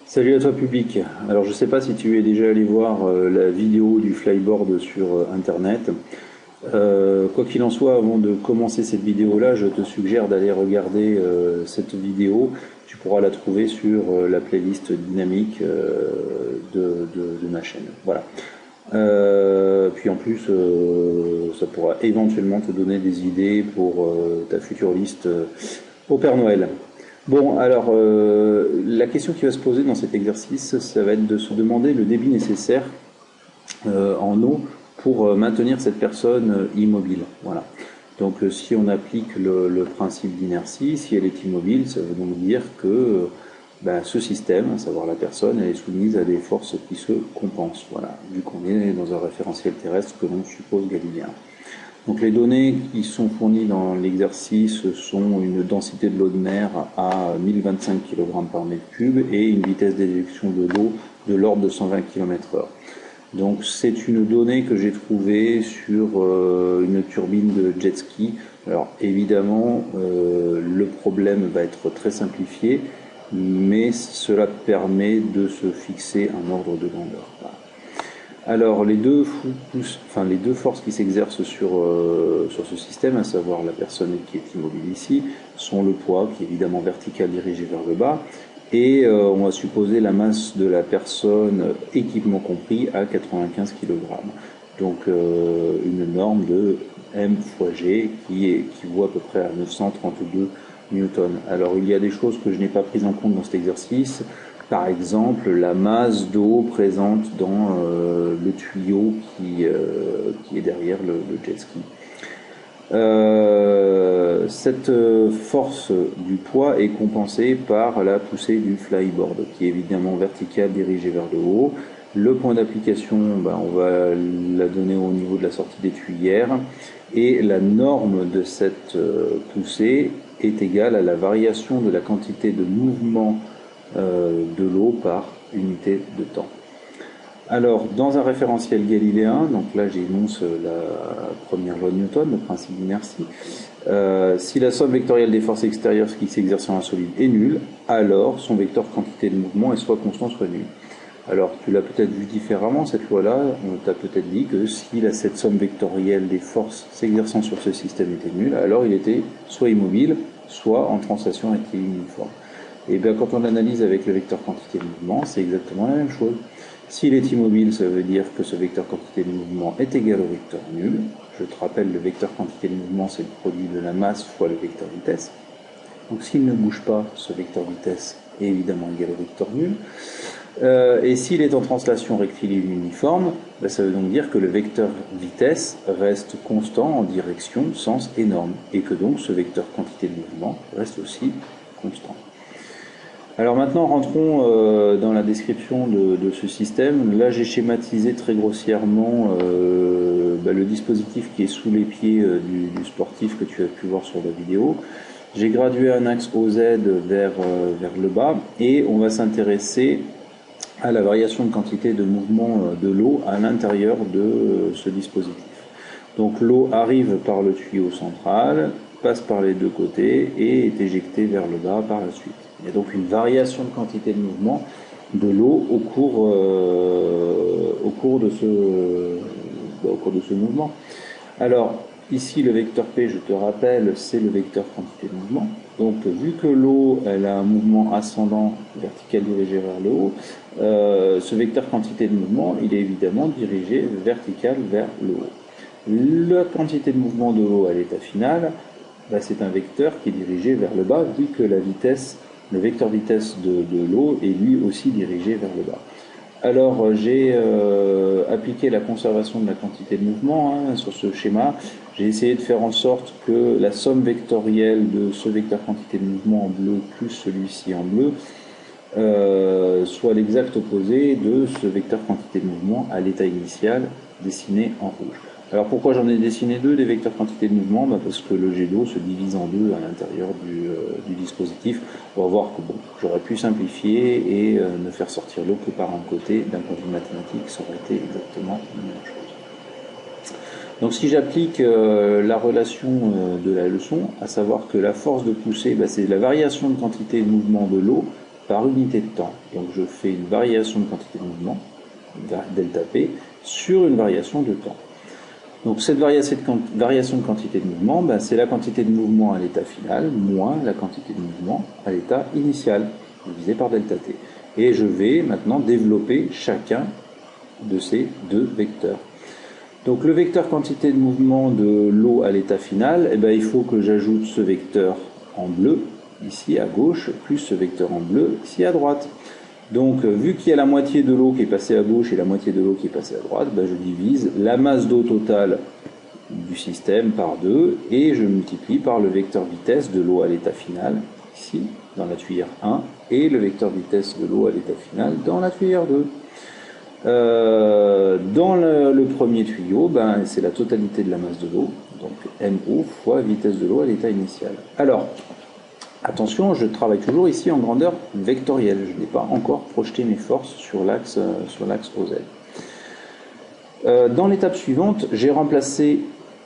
Salut à toi public. Alors je sais pas si tu es déjà allé voir la vidéo du flyboard sur internet. Quoi qu'il en soit, avant de commencer cette vidéo-là, je te suggère d'aller regarder cette vidéo. Tu pourras la trouver sur la playlist dynamique de ma chaîne. Voilà. Puis en plus, ça pourra éventuellement te donner des idées pour ta future liste au Père Noël. Bon, alors, la question qui va se poser dans cet exercice, ça va être de se demander le débit nécessaire en eau pour maintenir cette personne immobile. Voilà. Donc, si on applique le principe d'inertie, si elle est immobile, ça veut donc dire que ce système, à savoir la personne, elle est soumise à des forces qui se compensent. Voilà, vu qu'on est dans un référentiel terrestre que l'on suppose galiléen. Donc les données qui sont fournies dans l'exercice sont une densité de l'eau de mer à 1025 kg par mètre cube et une vitesse d'éjection de l'eau de l'ordre de 120 km/h. Donc c'est une donnée que j'ai trouvée sur une turbine de jet ski. Alors évidemment, le problème va être très simplifié, mais cela permet de se fixer un ordre de grandeur. Voilà. Alors, les deux forces qui s'exercent sur ce système, à savoir la personne qui est immobile ici, sont le poids, qui est évidemment vertical dirigé vers le bas, et on va supposer la masse de la personne, équipement compris, à 95 kg. Donc, une norme de M fois G qui vaut à peu près à 932 newtons. Alors, il y a des choses que je n'ai pas prises en compte dans cet exercice. Par exemple, la masse d'eau présente dans le tuyau qui est derrière le jet ski. Cette force du poids est compensée par la poussée du flyboard, qui est évidemment verticale dirigée vers le haut. Le point d'application, on va la donner au niveau de la sortie des tuyères, et la norme de cette poussée est égale à la variation de la quantité de mouvement de l'eau par unité de temps. Alors, dans un référentiel galiléen, donc là j'énonce la première loi de Newton, le principe d'inertie, si la somme vectorielle des forces extérieures qui s'exercent sur un solide est nulle, alors son vecteur quantité de mouvement est soit constant soit nul. Alors, tu l'as peut-être vu différemment, cette loi-là, on t'a peut-être dit que si cette somme vectorielle des forces s'exerçant sur ce système était nulle, alors il était soit immobile, soit en translation équilibre-uniforme. Et bien quand on analyse avec le vecteur quantité de mouvement, c'est exactement la même chose. S'il est immobile, ça veut dire que ce vecteur quantité de mouvement est égal au vecteur nul. Je te rappelle, le vecteur quantité de mouvement, c'est le produit de la masse fois le vecteur vitesse. Donc s'il ne bouge pas, ce vecteur vitesse est évidemment égal au vecteur nul. Et s'il est en translation rectiligne uniforme, ça veut donc dire que le vecteur vitesse reste constant en direction, sens et norme, et que donc ce vecteur quantité de mouvement reste aussi constant. Alors maintenant, rentrons dans la description de ce système. Là, j'ai schématisé très grossièrement le dispositif qui est sous les pieds du sportif que tu as pu voir sur la vidéo. J'ai gradué un axe OZ vers le bas et on va s'intéresser à la variation de quantité de mouvement de l'eau à l'intérieur de ce dispositif. Donc l'eau arrive par le tuyau central, passe par les deux côtés et est éjectée vers le bas par la suite. Il y a donc une variation de quantité de mouvement de l'eau au cours de ce mouvement. Alors, ici, le vecteur P, je te rappelle, c'est le vecteur quantité de mouvement. Donc, vu que l'eau, elle a un mouvement ascendant vertical dirigé vers le haut, ce vecteur quantité de mouvement, il est évidemment dirigé vertical vers le haut. La quantité de mouvement de l'eau à l'état final, c'est un vecteur qui est dirigé vers le bas, vu que le vecteur vitesse de l'eau est lui aussi dirigé vers le bas. Alors j'ai appliqué la conservation de la quantité de mouvement sur ce schéma. J'ai essayé de faire en sorte que la somme vectorielle de ce vecteur quantité de mouvement en bleu plus celui-ci en bleu soit l'exact opposé de ce vecteur quantité de mouvement à l'état initial dessiné en rouge. Alors pourquoi j'en ai dessiné deux des vecteurs quantité de mouvement? Parce que le jet d'eau se divise en deux à l'intérieur du dispositif. On va voir que j'aurais pu simplifier et ne faire sortir l'eau que par un côté. D'un point de vue mathématique, ça aurait été exactement la même chose. Donc si j'applique la relation de la leçon, à savoir que la force de poussée, c'est la variation de quantité de mouvement de l'eau par unité de temps. Donc je fais une variation de quantité de mouvement, delta P, sur une variation de temps. Donc cette variation de quantité de mouvement, ben, c'est la quantité de mouvement à l'état final moins la quantité de mouvement à l'état initial, divisé par delta T. Et je vais maintenant développer chacun de ces deux vecteurs. Donc le vecteur quantité de mouvement de l'eau à l'état final, eh ben, il faut que j'ajoute ce vecteur en bleu, ici à gauche, plus ce vecteur en bleu, ici à droite. Donc vu qu'il y a la moitié de l'eau qui est passée à gauche et la moitié de l'eau qui est passée à droite, ben, je divise la masse d'eau totale du système par 2 et je multiplie par le vecteur vitesse de l'eau à l'état final, ici, dans la tuyère 1, et le vecteur vitesse de l'eau à l'état final dans la tuyère 2. Dans le premier tuyau, ben, c'est la totalité de la masse de l'eau, donc MO fois vitesse de l'eau à l'état initial. Alors, attention, je travaille toujours ici en grandeur vectorielle, je n'ai pas encore projeté mes forces sur l'axe OZ. Dans l'étape suivante, j'ai remplacé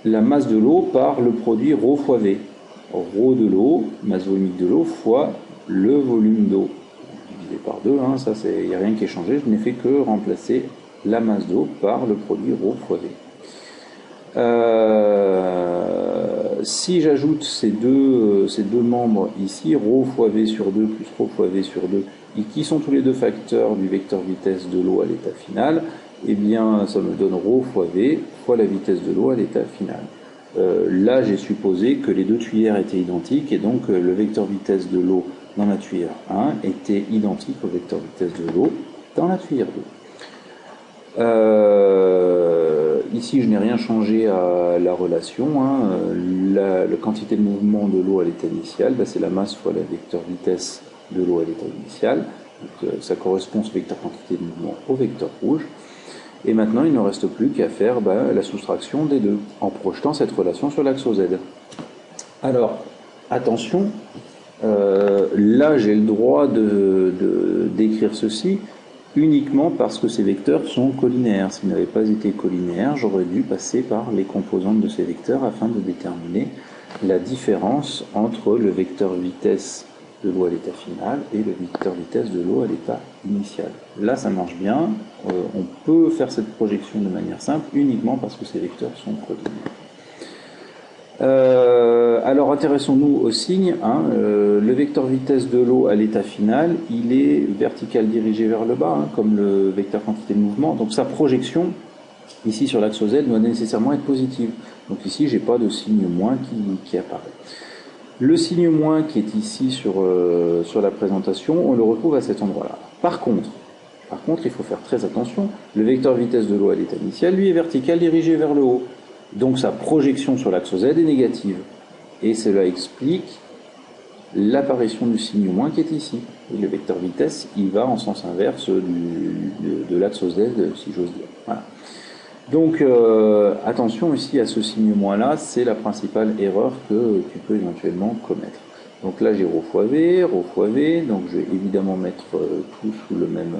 la masse de l'eau par le produit ρ fois V. Ρ de l'eau, masse volumique de l'eau, fois le volume d'eau. Divisé par 2, hein, ça, il n'y a rien qui est changé, je n'ai fait que remplacer la masse d'eau par le produit ρ fois V. Si j'ajoute ces deux membres ici, ρ fois V sur 2 plus ρ fois V sur 2, et qui sont tous les deux facteurs du vecteur vitesse de l'eau à l'état final, eh bien ça me donne ρ fois V fois la vitesse de l'eau à l'état final. Là j'ai supposé que les deux tuyères étaient identiques et donc le vecteur vitesse de l'eau dans la tuyère 1 était identique au vecteur vitesse de l'eau dans la tuyère 2. Ici je n'ai rien changé à la relation, hein. La quantité de mouvement de l'eau à l'état initial, ben, c'est la masse fois la vecteur vitesse de l'eau à l'état initial. Donc, ça correspond ce vecteur quantité de mouvement au vecteur rouge. Et maintenant, il ne reste plus qu'à faire la soustraction des deux, en projetant cette relation sur l'axe OZ. Alors, attention, là j'ai le droit d'écrire ceci uniquement parce que ces vecteurs sont collinéaires. S'ils n'avaient pas été collinéaires, j'aurais dû passer par les composantes de ces vecteurs afin de déterminer la différence entre le vecteur vitesse de l'eau à l'état final et le vecteur vitesse de l'eau à l'état initial. Là, ça marche bien. On peut faire cette projection de manière simple uniquement parce que ces vecteurs sont collinéaires. Alors intéressons-nous au signe. Hein. Le vecteur vitesse de l'eau à l'état final, il est vertical dirigé vers le bas, hein, comme le vecteur quantité de mouvement. Donc sa projection, ici sur l'axe OZ, doit nécessairement être positive. Donc ici, j'ai pas de signe moins qui apparaît. Le signe moins qui est ici sur la présentation, on le retrouve à cet endroit-là. Par contre, il faut faire très attention. Le vecteur vitesse de l'eau à l'état initial, lui, est vertical dirigé vers le haut. Donc sa projection sur l'axe OZ est négative. Et cela explique l'apparition du signe moins qui est ici. Et le vecteur vitesse, il va en sens inverse de l'axe OZ, si j'ose dire. Voilà. Donc attention ici à ce signe moins là, c'est la principale erreur que tu peux éventuellement commettre. Donc là j'ai ρ fois V, donc je vais évidemment mettre tout sous le même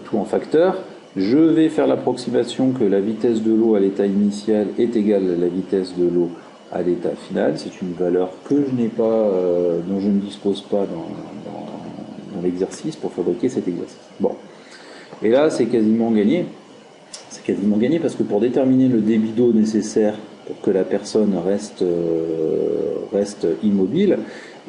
tout en facteur. Je vais faire l'approximation que la vitesse de l'eau à l'état initial est égale à la vitesse de l'eau à l'état final. C'est une valeur que je n'ai pas, dont je ne dispose pas dans l'exercice pour fabriquer cet exercice. Bon, et là c'est quasiment gagné. C'est quasiment gagné parce que pour déterminer le débit d'eau nécessaire pour que la personne reste immobile,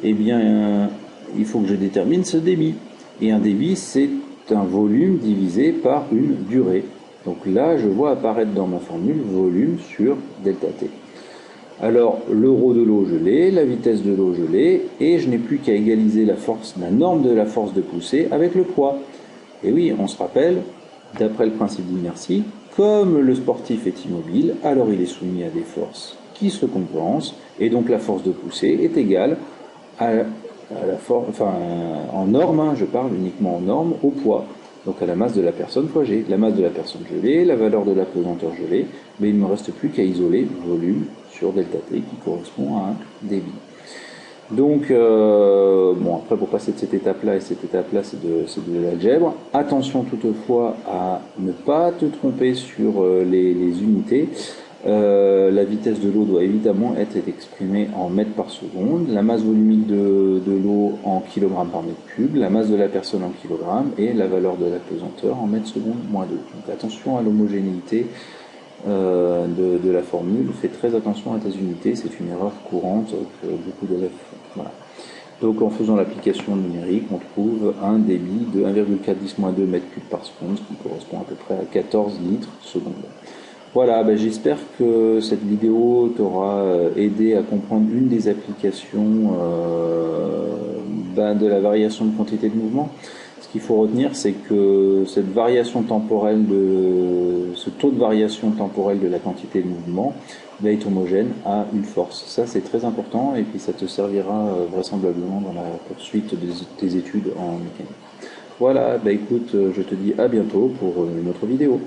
eh bien il faut que je détermine ce débit. Et un débit, c'est un volume divisé par une durée. Donc là, je vois apparaître dans ma formule volume sur delta T. Alors, le ρ de l'eau, je l'ai, la vitesse de l'eau, je l'ai, et je n'ai plus qu'à égaliser la norme de la force de poussée avec le poids. Et oui, on se rappelle, d'après le principe d'inertie, comme le sportif est immobile, alors il est soumis à des forces qui se compensent, et donc la force de poussée est égale à la force, enfin en norme, hein, je parle uniquement en norme, au poids, donc à la masse de la personne fois G. La masse de la personne, je l'ai, la valeur de la pesanteur, je l'ai, mais il ne me reste plus qu'à isoler volume sur delta T qui correspond à un débit. Donc, bon, après pour passer de cette étape-là et cette étape-là, c'est de l'algèbre. Attention toutefois à ne pas te tromper sur les unités. La vitesse de l'eau doit évidemment être exprimée en mètres par seconde, la masse volumique de l'eau en kilogrammes par mètre cube, la masse de la personne en kilogrammes et la valeur de la pesanteur en mètres secondes moins 2. Donc attention à l'homogénéité de la formule, fais très attention à tes unités, c'est une erreur courante que beaucoup d'élèves font. Voilà. Donc en faisant l'application numérique, on trouve un débit de 1,410-2 mètres cubes par seconde, ce qui correspond à peu près à 14 litres seconde. Voilà, ben j'espère que cette vidéo t'aura aidé à comprendre une des applications de la variation de quantité de mouvement. Ce qu'il faut retenir, c'est que cette variation temporelle ce taux de variation temporelle de la quantité de mouvement va être homogène à une force. Ça, c'est très important et puis ça te servira vraisemblablement dans la poursuite des études en mécanique. Voilà, bah écoute, je te dis à bientôt pour une autre vidéo.